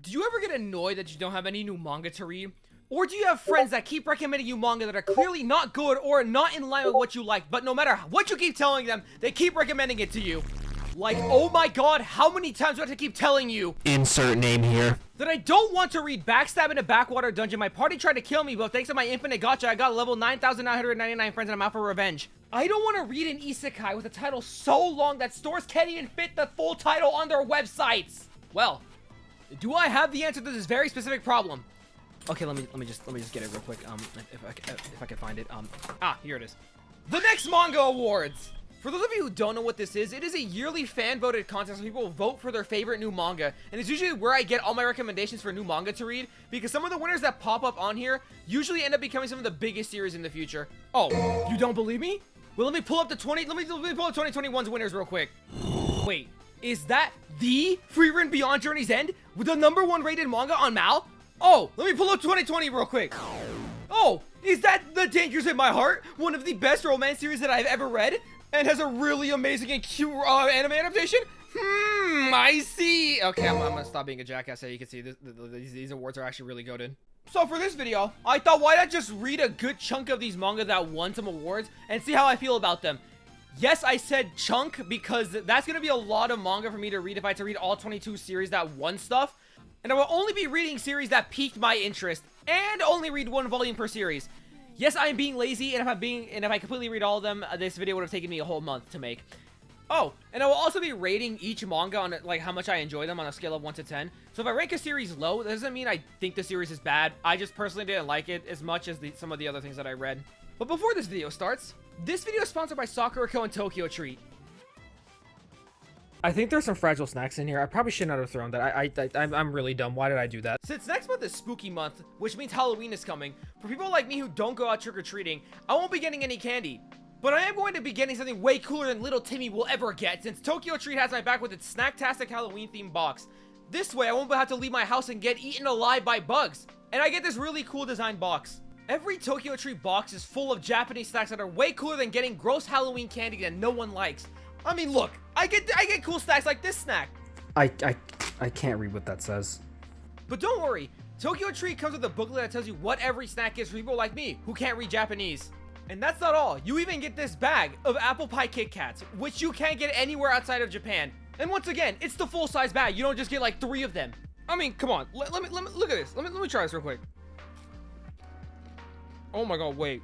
Do you ever get annoyed that you don't have any new manga to read? Or do you have friends that keep recommending you manga that are clearly not good or not in line with what you like, but no matter what you keep telling them, they keep recommending it to you? Like, oh my god, how many times do I have to keep telling you? Insert name here. That I don't want to read Backstab in a Backwater Dungeon. My party tried to kill me, but thanks to my infinite gacha, I got level 9,999 friends and I'm out for revenge. I don't want to read an isekai with a title so long that stores can't even fit the full title on their websites. Well, do I have the answer to this very specific problem? Okay, let me just get it real quick. If I can find it. Here it is. The next manga awards. For those of you who don't know what this is, it is a yearly fan-voted contest where people vote for their favorite new manga, and it's usually where I get all my recommendations for new manga to read, because some of the winners that pop up on here usually end up becoming some of the biggest series in the future. Oh, you don't believe me? Well, let me pull up the 2021's winners real quick. Wait, is that the Frieren Beyond Journey's End with the #1 rated manga on Mal? Oh, let me pull up 2020 real quick. Oh, is that The Dangers in My Heart? One of the best romance series that I've ever read? And has a really amazing and cute anime adaptation? I see. Okay, I'm gonna stop being a jackass so you can see these awards are actually really goated. So for this video, I thought, why not just read a good chunk of these manga that won some awards and see how I feel about them. Yes, I said chunk because that's gonna be a lot of manga for me to read if I had to read all 22 series that won stuff. And I will only be reading series that piqued my interest and only read 1 volume per series. Yes, I am being lazy, and if I completely read all of them, this video would have taken me a whole month to make. Oh, and I will also be rating each manga on like how much I enjoy them on a scale of 1 to 10. So if I rank a series low, that doesn't mean I think the series is bad. I just personally didn't like it as much as some of the other things that I read. But before this video starts, this video is sponsored by Sakura Co. and Tokyo Treat. I think there's some fragile snacks in here. I probably should not have thrown that. I'm really dumb. Why did I do that? Since next month is spooky month, which means Halloween is coming, for people like me who don't go out trick-or-treating, I won't be getting any candy. But I am going to be getting something way cooler than little Timmy will ever get, since Tokyo Treat has my back with its Snacktastic Halloween-themed box. This way, I won't have to leave my house and get eaten alive by bugs. And I get this really cool design box. Every Tokyo Treat box is full of Japanese snacks that are way cooler than getting gross Halloween candy that no one likes. I mean, look, I get cool snacks like this snack. I can't read what that says. But don't worry, Tokyo Treat comes with a booklet that tells you what every snack is for people like me who can't read Japanese. And that's not all. You even get this bag of apple pie Kit Kats, which you can't get anywhere outside of Japan. And once again, it's the full-size bag. You don't just get like 3 of them. I mean, come on. Let me look at this. Let me try this real quick. Oh my god, wait.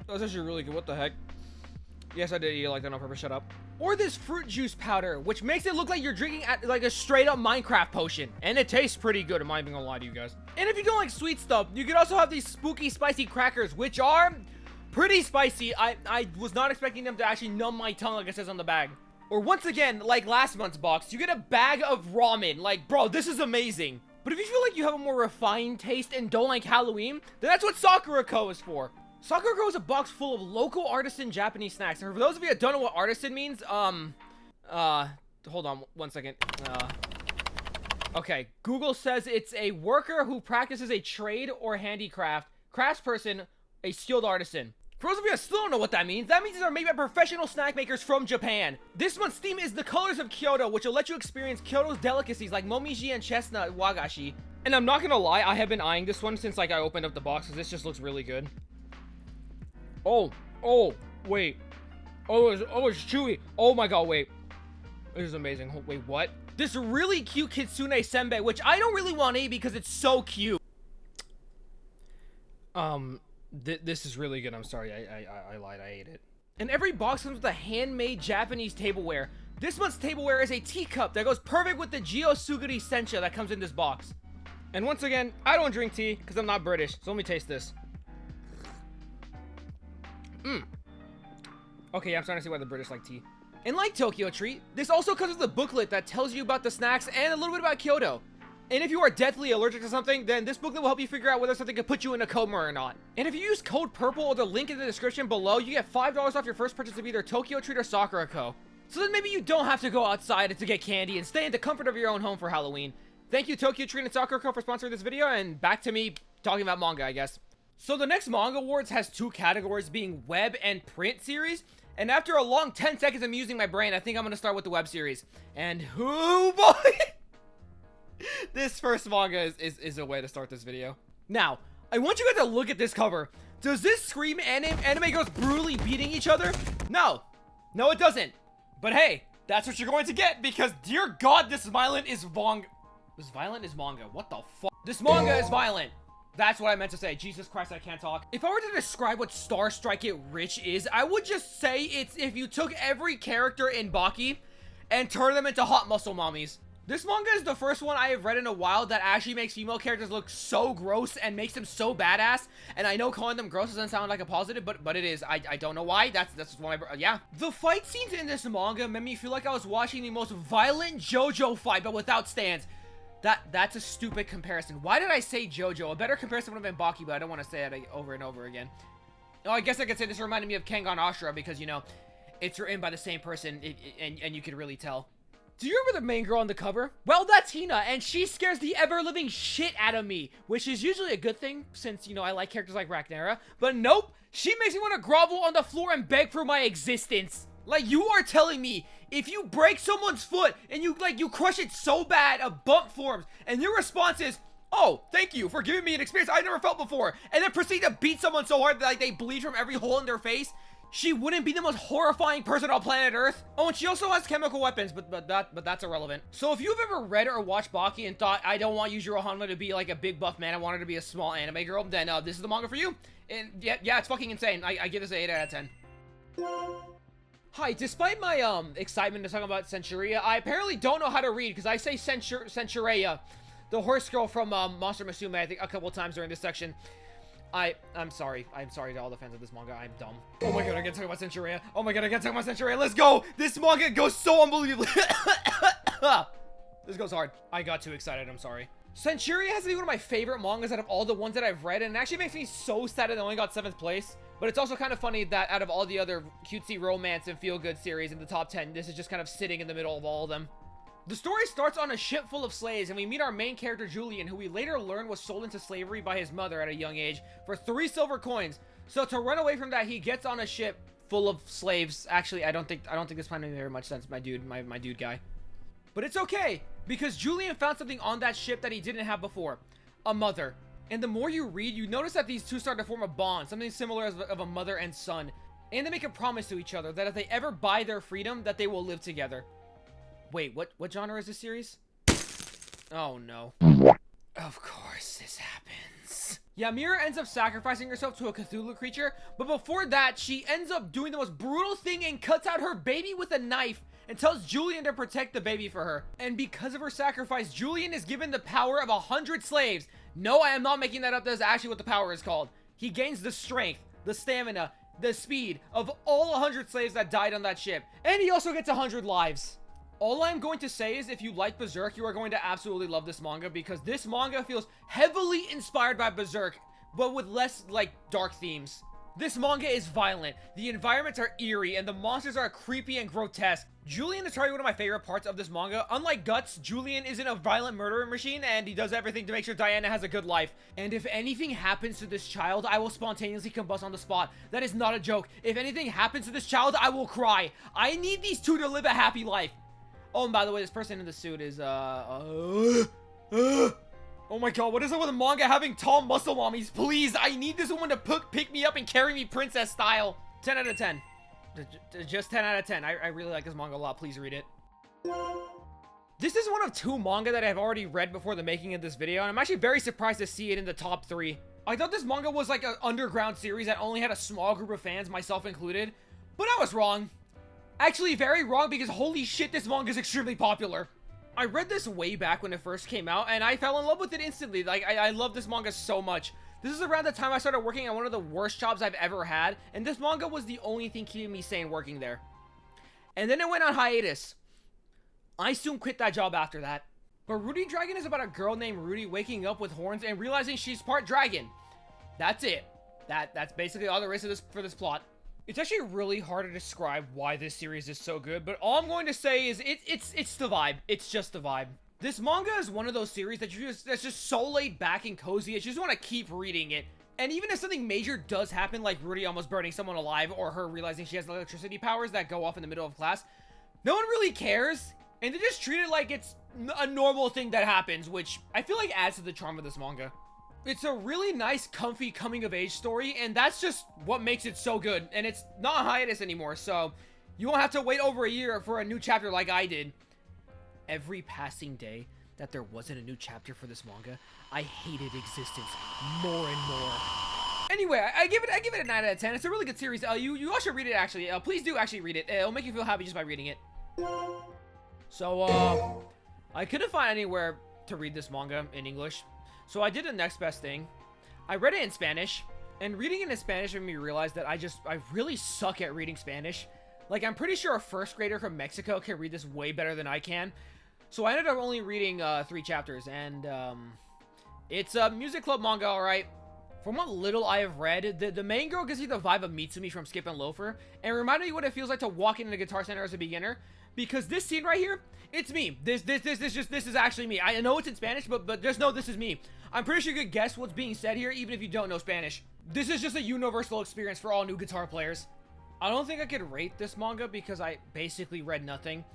That's actually really good. What the heck? Yes, I did eat it like that on purpose. Shut up. Or this fruit juice powder, which makes it look like you're drinking like a straight up Minecraft potion. And it tastes pretty good, am I even gonna lie to you guys. And if you don't like sweet stuff, you can also have these spooky spicy crackers, which are pretty spicy. I was not expecting them to actually numb my tongue like it says on the bag. Or once again, like last month's box, you get a bag of ramen. Like, bro, this is amazing. But if you feel like you have a more refined taste and don't like Halloween, then that's what Sakura Co. is for. Sakura Co. is a box full of local artisan Japanese snacks. And for those of you that don't know what artisan means, hold on 1 second. Okay, Google says it's a worker who practices a trade or handicraft, craftsperson, a skilled artisan. For those of you that still don't know what that means these are made by professional snack makers from Japan. This month's theme is the colors of Kyoto, which will let you experience Kyoto's delicacies like momiji and chestnut wagashi. And I'm not gonna lie, I have been eyeing this one since like I opened up the box, because this just looks really good. Oh, wait. It's chewy. Oh my god, wait. This is amazing. Wait, what? This really cute Kitsune Senbei, which I don't really want to eat because it's so cute. This is really good. I'm sorry, I lied. I ate it. And every box comes with a handmade Japanese tableware. This month's tableware is a teacup that goes perfect with the Geosuguri Sencha that comes in this box. And once again, I don't drink tea because I'm not British, so let me taste this. Okay, I'm starting to see why the British like tea. And like Tokyo Treat, this also comes with a booklet that tells you about the snacks and a little bit about Kyoto. And if you are deathly allergic to something, then this booklet will help you figure out whether something could put you in a coma or not. And if you use code PURPLE or the link in the description below, you get $5 off your first purchase of either Tokyo Treat or Sakura Co. So then maybe you don't have to go outside to get candy and stay in the comfort of your own home for Halloween. Thank you Tokyo Treat and Sakura Co for sponsoring this video, and back to me talking about manga, I guess. So the next manga awards has 2 categories, being web and print series. And after a long 10 seconds of using my brain, I think I'm gonna start with the web series. And oh boy! This first manga is a way to start this video. Now, I want you guys to look at this cover. Does this scream anime girls brutally beating each other? No. No, it doesn't. But hey, that's what you're going to get because, dear God, this violent is manga. This violent is manga. What the fuck? This manga is violent. That's what I meant to say. Jesus Christ, I can't talk. If I were to describe what Star Strike It Rich is, I would just say it's if you took every character in Baki and turned them into hot muscle mommies. This manga is the first one I have read in a while that actually makes female characters look so gross and makes them so badass. And I know calling them gross doesn't sound like a positive, but it is. I don't know why. That's why. Yeah. The fight scenes in this manga made me feel like I was watching the most violent JoJo fight, but without stands. That's a stupid comparison. Why did I say JoJo? A better comparison would have been Baki, but I don't want to say it over and over again. Oh, I guess I could say this reminded me of Kengan Ashura because, you know, it's written by the same person and you could really tell. Do you remember the main girl on the cover? Well, that's Hina, and she scares the ever-living shit out of me, which is usually a good thing since, you know, I like characters like Ragnaria. But nope, she makes me want to grovel on the floor and beg for my existence. Like, you are telling me if you break someone's foot and you crush it so bad a bump forms and your response is, oh, thank you for giving me an experience I never felt before, and then proceed to beat someone so hard that like, they bleed from every hole in their face, she wouldn't be the most horrifying person on planet Earth. Oh, and she also has chemical weapons, but that's irrelevant. So if you've ever read or watched Baki and thought, I don't want Yujiro Hanma to be like a big buff man, I want her to be a small anime girl, then this is the manga for you. And yeah, it's fucking insane. I give this an 8 out of 10. Hi, despite my excitement to talk about Centuria, I apparently don't know how to read because I say Centurea, the horse girl from Monster Musume, I think a couple times during this section. I'm sorry. I'm sorry to all the fans of this manga. I'm dumb. Oh my god, I gotta talk about Centuria. Oh my god, I gotta talk about Centuria. Let's go! This manga goes so unbelievably. This goes hard. I got too excited. I'm sorry. Centuria has to be one of my favorite mangas out of all the ones that I've read, and it actually makes me so sad that it only got 7th place. But it's also kind of funny that out of all the other cutesy romance and feel-good series in the top 10, this is just kind of sitting in the middle of all of them. The story starts on a ship full of slaves, and we meet our main character Julian, who we later learn was sold into slavery by his mother at a young age for 3 silver coins. So to run away from that, he gets on a ship full of slaves. Actually, I don't think this plan made very much sense, my dude guy. But it's okay, because Julian found something on that ship that he didn't have before. A mother. And the more you read, you notice that these two start to form a bond, something similar of a mother and son. And they make a promise to each other that if they ever buy their freedom, that they will live together. Wait, what genre is this series? Oh no. Of course this happens. Yeah, Mira ends up sacrificing herself to a Cthulhu creature, but before that, she ends up doing the most brutal thing and cuts out her baby with a knife and tells Julian to protect the baby for her. And because of her sacrifice, Julian is given the power of 100 slaves. No, I am not making that up. That's actually what the power is called. He gains the strength, the stamina, the speed of all 100 slaves that died on that ship. And he also gets 100 lives. All I'm going to say is if you like Berserk, you are going to absolutely love this manga because this manga feels heavily inspired by Berserk, but with less, like, dark themes. This manga is violent, the environments are eerie, and the monsters are creepy and grotesque. Julian is probably one of my favorite parts of this manga. Unlike Guts, Julian isn't a violent murderer machine, and he does everything to make sure Diana has a good life. And if anything happens to this child, I will spontaneously combust on the spot. That is not a joke. If anything happens to this child, I will cry. I need these two to live a happy life. Oh, and by the way, this person in the suit is, oh my god, what is it with the manga having tall muscle mommies? Please, I need this woman to pick me up and carry me princess style. 10 out of 10. Just 10 out of 10. I really like this manga a lot. Please read it. This is one of 2 manga that I've already read before the making of this video, and I'm actually very surprised to see it in the top 3. I thought this manga was like an underground series that only had a small group of fans, myself included, but I was wrong. Actually, very wrong because holy shit, this manga is extremely popular. I read this way back when it first came out, and I fell in love with it instantly. Like, I love this manga so much. This is around the time I started working at one of the worst jobs I've ever had, and this manga was the only thing keeping me sane working there. And then it went on hiatus. I soon quit that job after that. But Rudy Dragon is about a girl named Rudy waking up with horns and realizing she's part dragon. That's it. That's basically all there is to this for this plot. It's actually really hard to describe why this series is so good, but all I'm going to say is it's the vibe. It's just the vibe. This manga is one of those series that's just so laid back and cozy. You just want to keep reading it. And even if something major does happen, like Rudy almost burning someone alive or her realizing she has electricity powers that go off in the middle of class, no one really cares. And they just treat it like it's a normal thing that happens, which I feel like adds to the charm of this manga. It's a really nice, comfy coming-of-age story, and that's just what makes it so good. And it's not a hiatus anymore, so you won't have to wait over a year for a new chapter like I did. Every passing day that there wasn't a new chapter for this manga, I hated existence more and more. Anyway, I give it a 9 out of 10. It's a really good series. You all should read it, actually. Please do actually read it. It'll make you feel happy just by reading it. So, I couldn't find anywhere to read this manga in English. So I did the next best thing. I read it in Spanish. And reading it in Spanish made me realize that I really suck at reading Spanish. Like, I'm pretty sure a first grader from Mexico can read this way better than I can. So I ended up only reading 3 chapters. And, it's a music club manga, alright. From what little I have read, the main girl gives me the vibe of Mitsumi from Skip and Loafer, and reminded me what it feels like to walk into a Guitar Center as a beginner. Because this scene right here, it's me. This is actually me. I know it's in Spanish, but just know this is me. I'm pretty sure you could guess what's being said here, even if you don't know Spanish. This is just a universal experience for all new guitar players. I don't think I could rate this manga because I basically read nothing.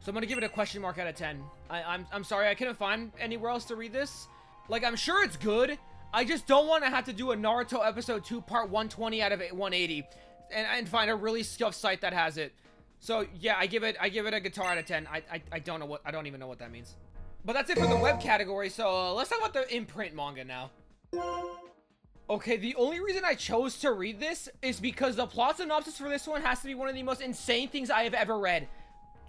So I'm gonna give it a question mark out of 10. I'm sorry, I couldn't find anywhere else to read this. Like, I'm sure it's good. I just don't want to have to do a Naruto episode 2 part 120 out of 180 and find a really scuffed site that has it. So yeah, I give it a guitar out of 10. I don't even know what that means. But that's it for the web category. So let's talk about the imprint manga now. Okay, the only reason I chose to read this is because the plot synopsis for this one has to be one of the most insane things I have ever read.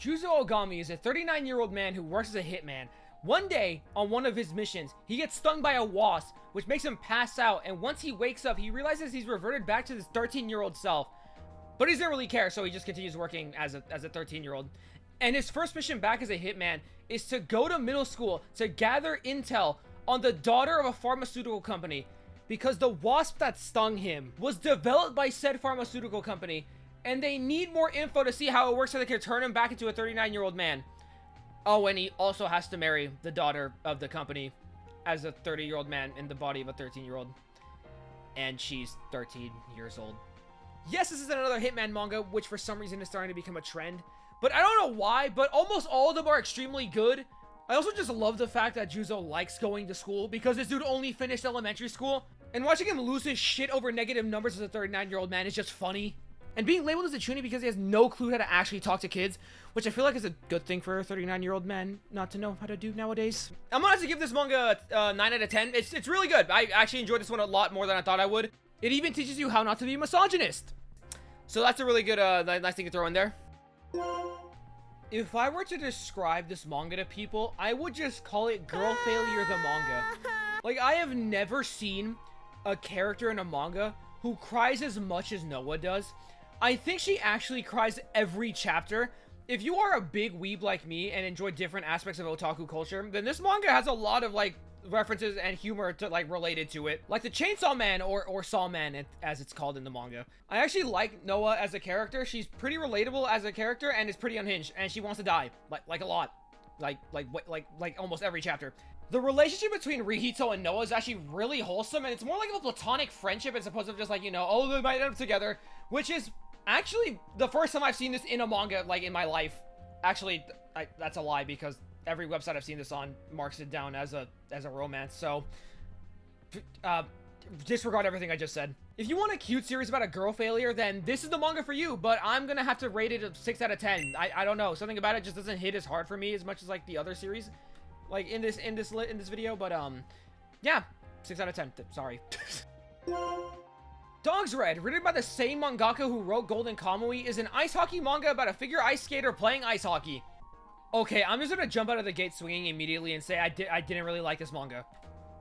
Juzo Ogami is a 39-year-old man who works as a hitman. One day, on one of his missions, he gets stung by a wasp, which makes him pass out, and once he wakes up, he realizes he's reverted back to his 13-year-old self. But he doesn't really care, so he just continues working as a 13-year-old. And his first mission back as a hitman is to go to middle school to gather intel on the daughter of a pharmaceutical company, because the wasp that stung him was developed by said pharmaceutical company, and they need more info to see how it works so they can turn him back into a 39-year-old man. Oh, and he also has to marry the daughter of the company as a 30-year-old man in the body of a 13-year-old. And she's 13 years old. Yes, this is another Hitman manga, which for some reason is starting to become a trend. But I don't know why, but almost all of them are extremely good. I also just love the fact that Juzo likes going to school, because this dude only finished elementary school. And watching him lose his shit over negative numbers as a 39-year-old man is just funny. And being labeled as a chuuni because he has no clue how to actually talk to kids, which I feel like is a good thing for a 39-year-old man not to know how to do nowadays. I'm gonna have to give this manga a 9 out of 10. It's really good. I actually enjoyed this one a lot more than I thought I would. It even teaches you how not to be misogynist. So that's a really good, nice thing to throw in there. If I were to describe this manga to people, I would just call it Girl Failure the Manga. Like, I have never seen a character in a manga who cries as much as Noah does. I think she actually cries every chapter. If you are a big weeb like me and enjoy different aspects of otaku culture, then this manga has a lot of, like, references and humor to, like, related to it. Like the Chainsaw Man or Saw Man, as it's called in the manga. I actually like Noah as a character. She's pretty relatable as a character and is pretty unhinged. And she wants to die. Like a lot. Like almost every chapter. The relationship between Rihito and Noah is actually really wholesome, and it's more like a platonic friendship as opposed to just like, you know, oh, they might end up together, which is actually the first time I've seen this in a manga, like, in my life. Actually, that's a lie, because every website I've seen this on marks it down as a romance, so disregard everything I just said. If you want a cute series about a girl failure, then this is the manga for you, but I'm gonna have to rate it a 6 out of 10. I don't know, something about it just doesn't hit as hard for me as much as, like, the other series, like, in this video, but, yeah, 6 out of 10, sorry. Dog's Red, written by the same mangaka who wrote Golden Kamui, is an ice hockey manga about a figure ice skater playing ice hockey. Okay, I'm just gonna jump out of the gate swinging immediately and say I didn't really like this manga.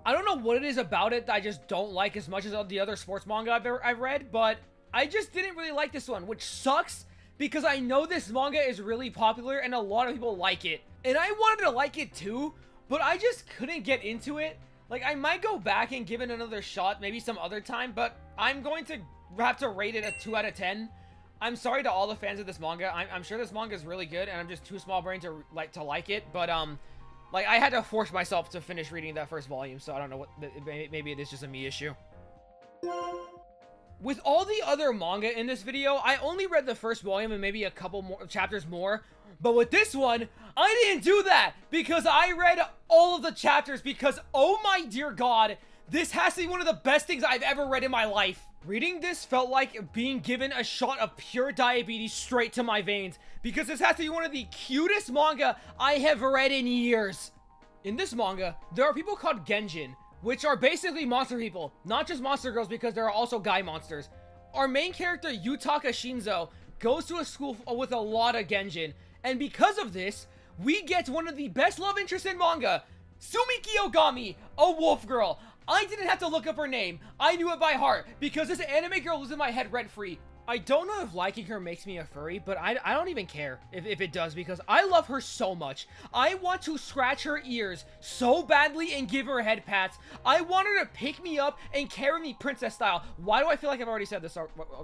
I don't know what it is about it that I just don't like as much as all the other sports manga I've read, but I just didn't really like this one, which sucks because I know this manga is really popular and a lot of people like it. And I wanted to like it too, but I just couldn't get into it. Like, I might go back and give it another shot, maybe some other time, but I'm going to have to rate it a 2 out of 10. I'm sorry to all the fans of this manga. I'm sure this manga is really good, and I'm just too small-brained to like it, but, like, I had to force myself to finish reading that first volume, so I don't know what, maybe it is just a me issue. With all the other manga in this video, I only read the first volume and maybe a couple more chapters more. But with this one, I didn't do that because I read all of the chapters because, oh my dear God, this has to be one of the best things I've ever read in my life. Reading this felt like being given a shot of pure diabetes straight to my veins because this has to be one of the cutest manga I have read in years. In this manga, there are people called Genjin, which are basically monster people, not just monster girls because there are also guy monsters. Our main character, Yutaka Shinzo, goes to a school with a lot of Genjin, and because of this, we get one of the best love interests in manga, Sumiki Ogami, a wolf girl. I didn't have to look up her name, I knew it by heart, because this anime girl was in my head rent-free. I don't know if liking her makes me a furry, but I don't even care if it does because I love her so much. I want to scratch her ears so badly and give her head pats. I want her to pick me up and carry me princess style. Why do I feel like I've already said this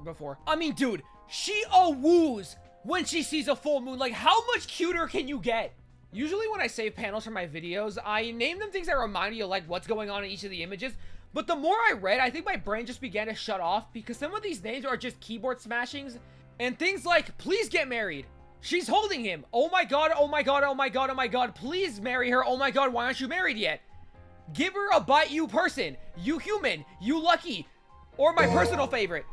before? I mean, dude, she woos when she sees a full moon. Like, how much cuter can you get? Usually when I save panels from my videos, I name them things that remind you of like what's going on in each of the images. But the more I read, I think my brain just began to shut off because some of these names are just keyboard smashings and things like, please get married. She's holding him. Oh my God, oh my God, oh my God, oh my God. Please marry her. Oh my God, why aren't you married yet? Give her a bite, you person. You human. You lucky. Or my personal favorite.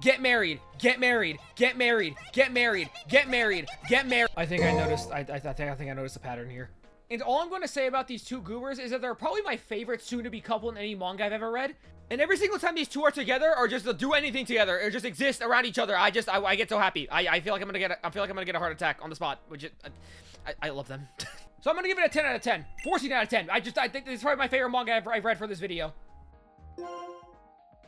Get married. Get married. Get married. Get married. Get married. Get married. I think I noticed. I think I noticed a pattern here. And all I'm going to say about these two goobers is that they're probably my favorite soon-to-be couple in any manga I've ever read. And every single time these two are together, or just do anything together, or just exist around each other, I get so happy. I feel like I'm gonna get a heart attack on the spot, which I love them. So I'm gonna give it a 10 out of 10, 14 out of 10. I think this is probably my favorite manga I've read for this video.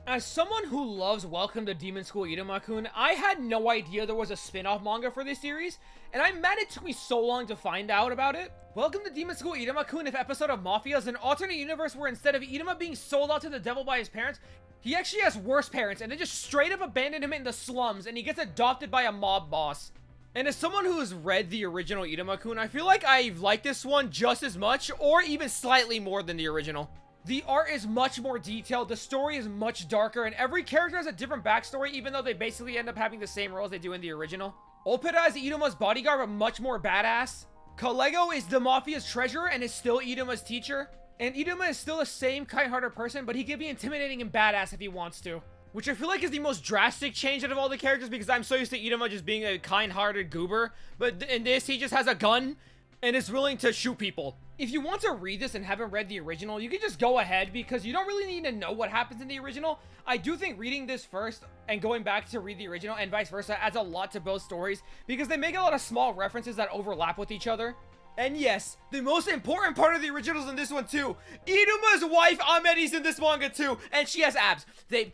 As someone who loves Welcome to Demon School Iruma-kun, I had no idea there was a spin-off manga for this series, and I'm mad it took me so long to find out about it. Welcome to Demon School Iruma-kun, if episode of Mafia, is an alternate universe where instead of Iruma being sold out to the devil by his parents, he actually has worse parents, and they just straight up abandoned him in the slums, and he gets adopted by a mob boss. And as someone who has read the original Iruma-kun, I feel like I like this one just as much, or even slightly more than the original. The art is much more detailed, the story is much darker, and every character has a different backstory, even though they basically end up having the same roles they do in the original. Opera is Iruma's bodyguard, but much more badass. Kalego is the Mafia's treasurer and is still Iruma's teacher. And Iruma is still the same kind-hearted person, but he can be intimidating and badass if he wants to. Which I feel like is the most drastic change out of all the characters, because I'm so used to Iruma just being a kind-hearted goober. But in this, he just has a gun and is willing to shoot people. If you want to read this and haven't read the original, you can just go ahead because you don't really need to know what happens in the original. I do think reading this first and going back to read the original and vice versa adds a lot to both stories because they make a lot of small references that overlap with each other. And yes, the most important part of the originals in this one too. Iruma's wife Ameri's in this manga too, and she has abs. They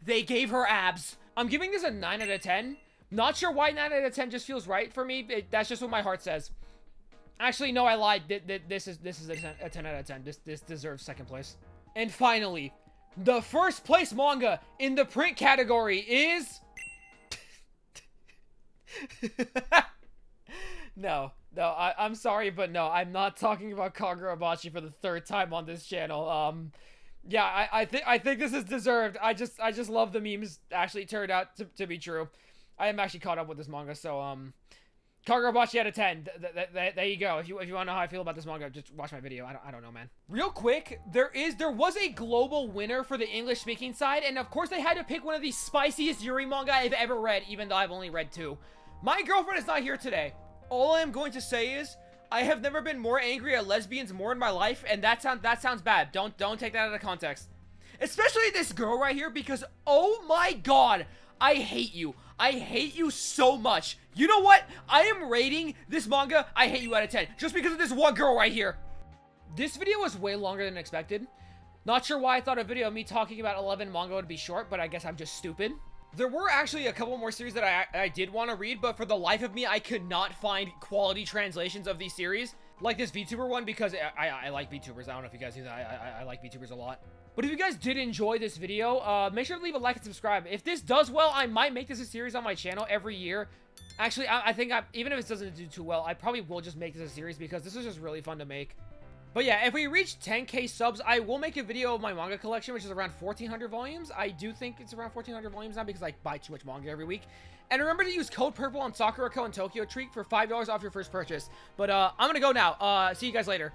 gave her abs. I'm giving this a 9 out of 10. Not sure why 9 out of 10 just feels right for me. That's just what my heart says. Actually, no, I lied. This is a 10 out of 10. This deserves second place. And finally, the first place manga in the print category is... No, I'm sorry, but no, I'm not talking about Kagurabachi for the third time on this channel. Yeah, I think this is deserved. I just love the memes actually turned out to be true. I am actually caught up with this manga, so, Kagurabachi out of 10. There you go. If you want to know how I feel about this manga, just watch my video. I don't know, man. Real quick, there was a global winner for the English-speaking side, and of course they had to pick one of the spiciest Yuri manga I've ever read, even though I've only read 2. My girlfriend is not here today. All I am going to say is, I have never been more angry at lesbians more in my life, and that sounds bad. Don't take that out of context. Especially this girl right here, because oh my god, I hate you. I hate you so much. You know what? I am rating this manga I hate you out of 10 just because of this one girl right here. This video was way longer than expected. Not sure why I thought a video of me talking about 11 manga would be short, but I guess I'm just stupid. There were actually a couple more series that I did want to read, but for the life of me, I could not find quality translations of these series. Like this VTuber one, because I like VTubers. I don't know if you guys knew that. I like VTubers a lot. But if you guys did enjoy this video, make sure to leave a like and subscribe. If this does well, I might make this a series on my channel every year. Actually, I think even if it doesn't do too well, I probably will just make this a series because this is just really fun to make. But yeah, if we reach 10k subs, I will make a video of my manga collection, which is around 1,400 volumes. I do think it's around 1,400 volumes now because I buy too much manga every week. And remember to use code PURPLE on Sakura Co. and Tokyo Treat for $5 off your first purchase. But I'm gonna go now. See you guys later.